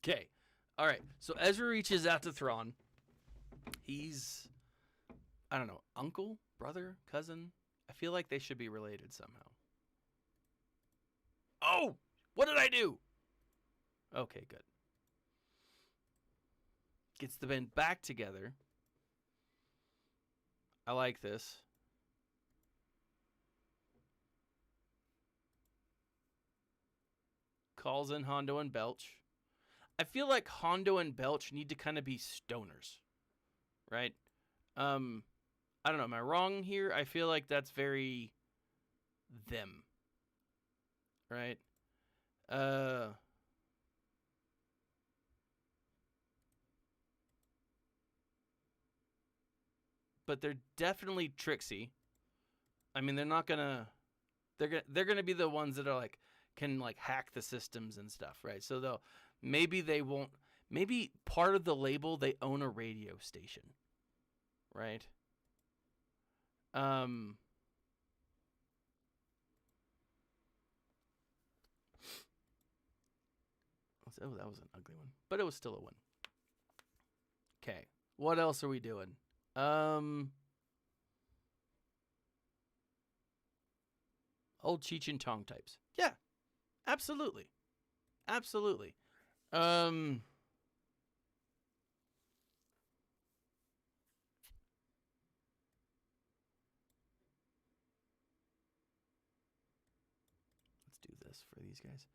Okay. All right. So Ezra reaches out to Thrawn. He's, I don't know, uncle, brother, cousin. I feel like they should be related somehow. Oh, what did I do? Okay, good. Gets the band back together. I like this. Calls in Hondo and Belch. I feel like Hondo and Belch need to kind of be stoners, right? I don't know. Am I wrong here? I feel like that's very them, right? But they're definitely tricksy. I mean, they're not gonna. They're gonna be the ones that are like can like hack the systems and stuff, right? So they won't. Maybe part of the label they own a radio station, right? Oh, that was an ugly one, but it was still a win. Okay, what else are we doing? Old Cheech and Chong types. Yeah, absolutely, absolutely. Let's do this for these guys.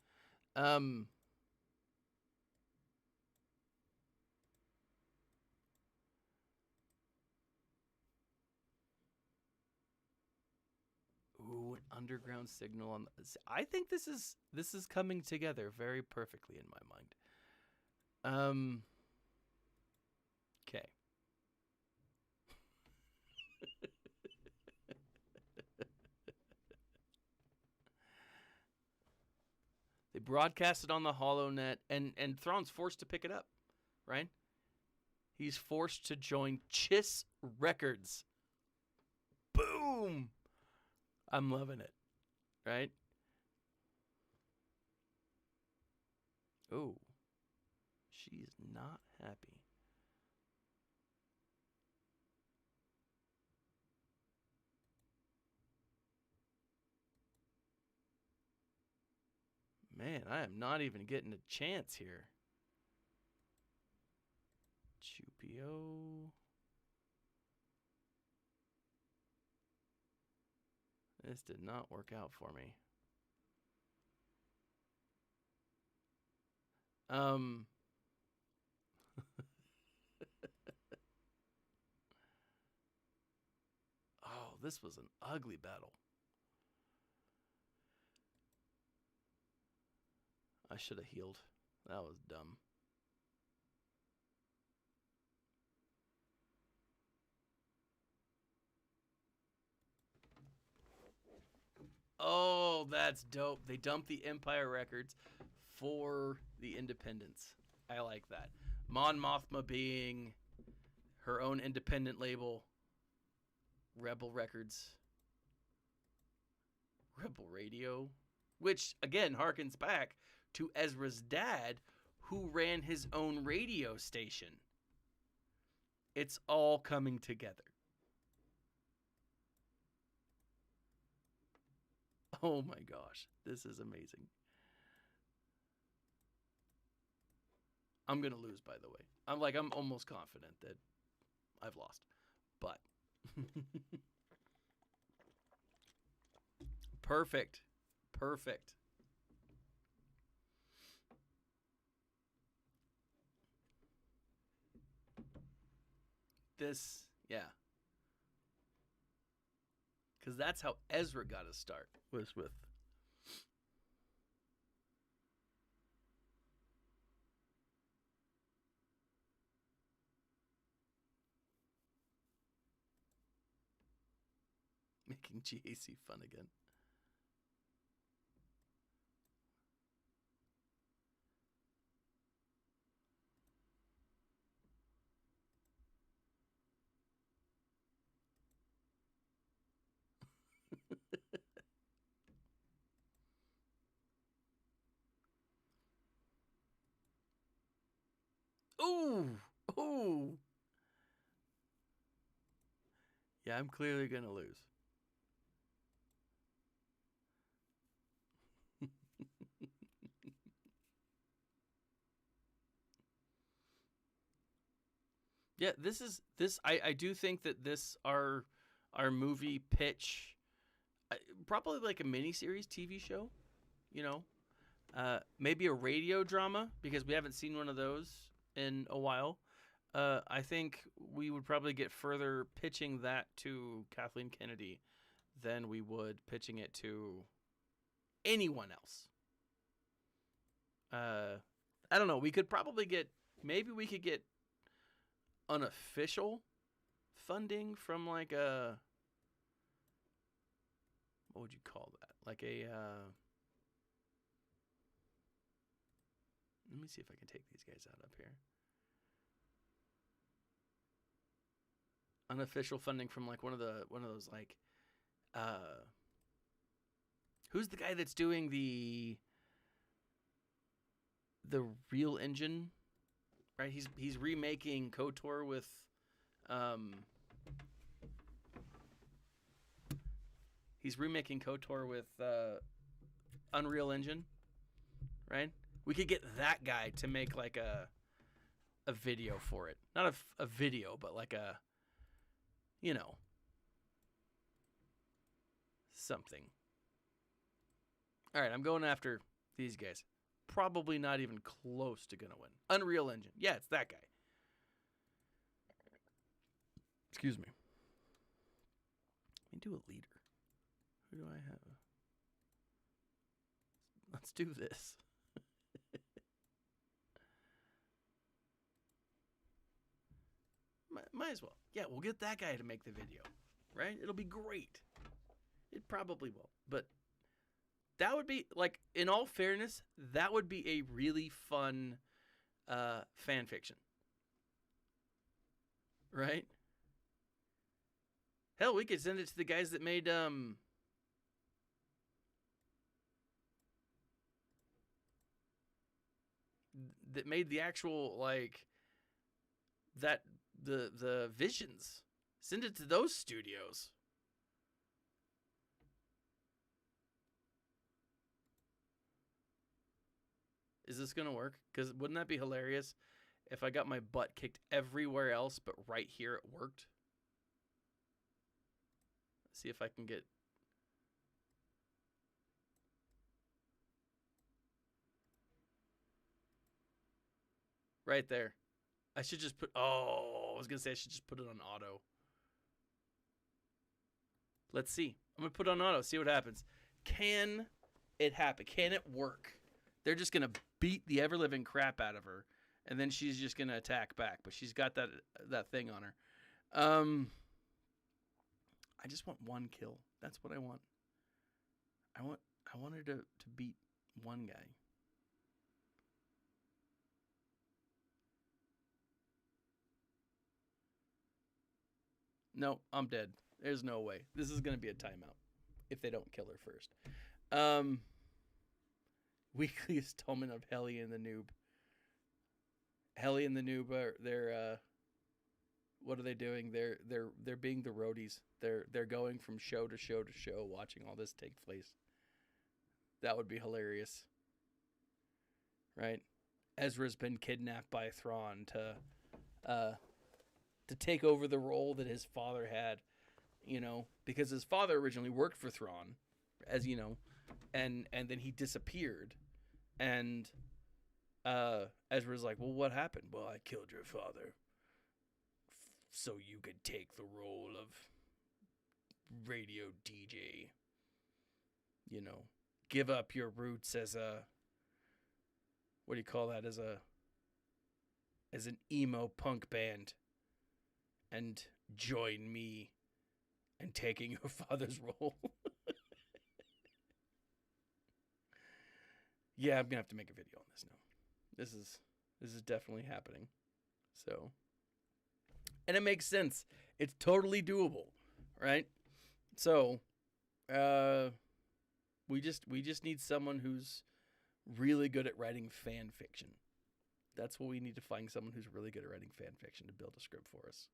Ooh, an underground signal on. I think this is coming together very perfectly in my mind. Okay. They broadcast it on the HoloNet, and Thrawn's forced to pick it up, right? He's forced to join Chiss Records. Boom! I'm loving it, right? Oh, she's not happy. Man, I am not even getting a chance here. Chupio. This did not work out for me. Oh, this was an ugly battle. I should have healed. That was dumb. Oh, Oh, that's dope. They dumped the Empire Records for the Independents. I like that. Mon Mothma being her own independent label, Rebel Records, Rebel Radio, which again harkens back to Ezra's dad, who ran his own radio station. It's all coming together. Oh my gosh, this is amazing. I'm going to lose, by the way. I'm almost confident that I've lost. But perfect. Perfect. This, yeah. Because that's how Ezra got his start, was with making GAC fun again. Ooh! Ooh! Yeah, I'm clearly going to lose. Yeah, I do think that this our movie pitch, probably like a miniseries TV show, you know, maybe a radio drama, because we haven't seen one of those in a while. I think we would probably get further pitching that to Kathleen Kennedy than we would pitching it to anyone else. I don't know. We could probably get, maybe we could get unofficial funding from like a, what would you call that? Like a, let me see if I can take these guys out up here. Unofficial funding from like one of those like, who's the guy that's doing the Real Engine, right? He's remaking KOTOR with, Unreal Engine, right? We could get that guy to make like a video for it. Not a video, but like a, you know, something. All right, I'm going after these guys. Probably not even close to going to win. Unreal Engine. Yeah, it's that guy. Excuse me. Let me do a leader. Who do I have? Let's do this. Might as well. Yeah, we'll get that guy to make the video, right? It'll be great. It probably will. But that would be, like, in all fairness, that would be a really fun fan fiction. Right? Hell, we could send it to the guys that made the actual, like, that the visions. Send it to those studios. Is this gonna work? Because wouldn't that be hilarious if I got my butt kicked everywhere else, but right here it worked? Let's see if I can get... Right there. I should just put... Oh, I was going to say I should just put it on auto. Let's see. I'm going to put it on auto, see what happens. Can it happen? Can it work? They're just going to beat the ever-living crap out of her, and then she's just going to attack back. But she's got that thing on her. I just want one kill. That's what I want. I want her to beat one guy. No, I'm dead. There's no way. This is going to be a timeout if they don't kill her first. Weekly installment of Helly and the Noob. Helly and the Noob they're what are they doing? They're being the roadies. They're going from show to show to show, watching all this take place. That would be hilarious, right? Ezra's been kidnapped by Thrawn to take over the role that his father had, because his father originally worked for Thrawn, as you know, and then he disappeared, and Ezra's like, well, what happened? Well, I killed your father so you could take the role of radio DJ. Give up your roots as a, what do you call that? As an emo punk band, and join me in taking your father's role. Yeah, I'm gonna have to make a video on this now. This is definitely happening. So, and it makes sense. It's totally doable, right? So, we just need someone who's really good at writing fan fiction. That's what we need to find, someone who's really good at writing fan fiction to build a script for us.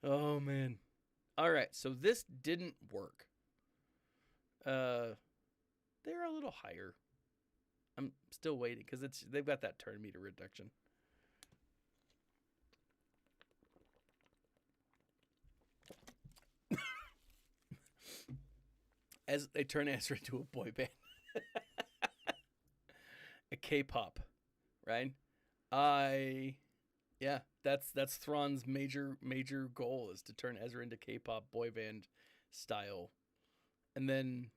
Oh man. All right, so this didn't work. They're a little higher. I'm still waiting because they've got that turn meter reduction. As they turn Ezra into a boy band. A K-pop, right? Yeah, that's Thrawn's major goal, is to turn Ezra into K-pop boy band style. And then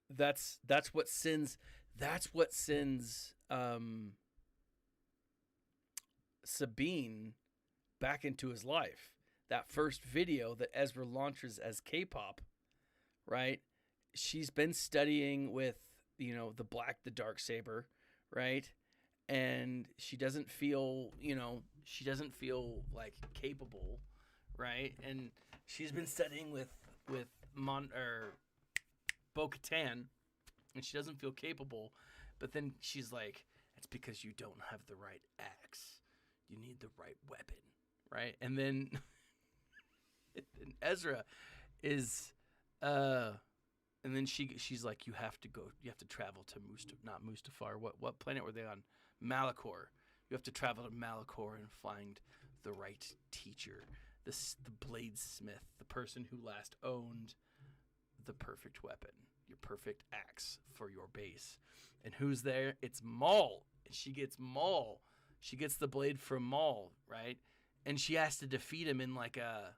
that's what sends Sabine back into his life. That first video that Ezra launches as K-pop, right? She's been studying with, the dark saber, right? And she doesn't feel like capable, right? And she's been studying with Bo-Katan, and she doesn't feel capable. But then she's like, it's because you don't have the right axe. You need the right weapon, right? And then and Ezra is and then she's like, you have to travel to Mustafar. What planet were they on? Malachor. You have to travel to Malachor and find the right teacher, the bladesmith, the person who last owned the perfect weapon, your perfect axe for your base. And who's there? It's Maul. And she gets Maul. She gets the blade from Maul, right? And she has to defeat him in like a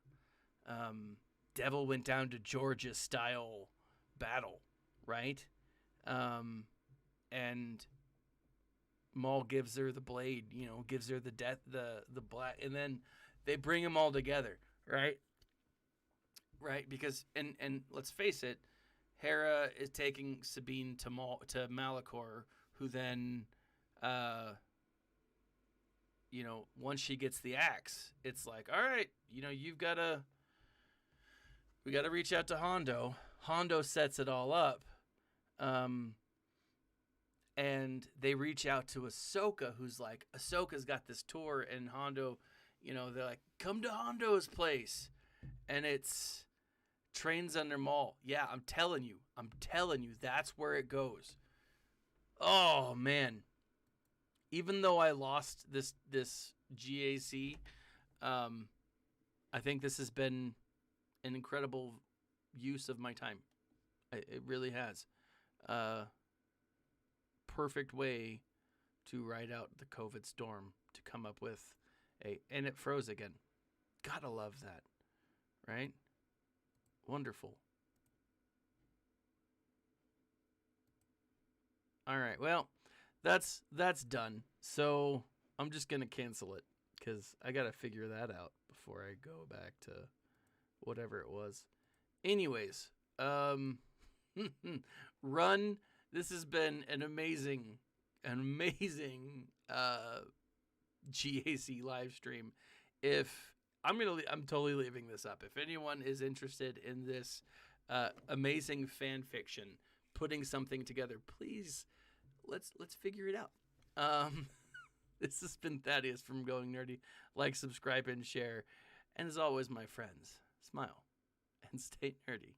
Devil Went Down to Georgia style battle, right? And Maul gives her the blade, gives her the black, and then they bring them all together, right? Right, because and let's face it, Hera is taking Sabine to Malachor, who then, once she gets the axe, it's like, all right, we gotta reach out to Hondo. Hondo sets it all up, and they reach out to Ahsoka, who's like, Ahsoka's got this tour, and Hondo, they're like, come to Hondo's place, and it's trains under Maul. Yeah, I'm telling you, that's where it goes. Oh man, even though I lost this GAC, I think this has been an incredible use of my time. It really has. Perfect way to ride out the COVID storm, to come up with and it froze again. Gotta love that, right? Wonderful. All right, well, that's done. So I'm just gonna cancel it because I gotta figure that out before I go back to whatever it was. Anyways, run. This has been an amazing GAC live stream. I'm totally leaving this up. If anyone is interested in this amazing fan fiction, putting something together, please let's figure it out. This has been Thaddeus from Going Nerdy. Like, subscribe, and share. And as always, my friends, smile and stay nerdy.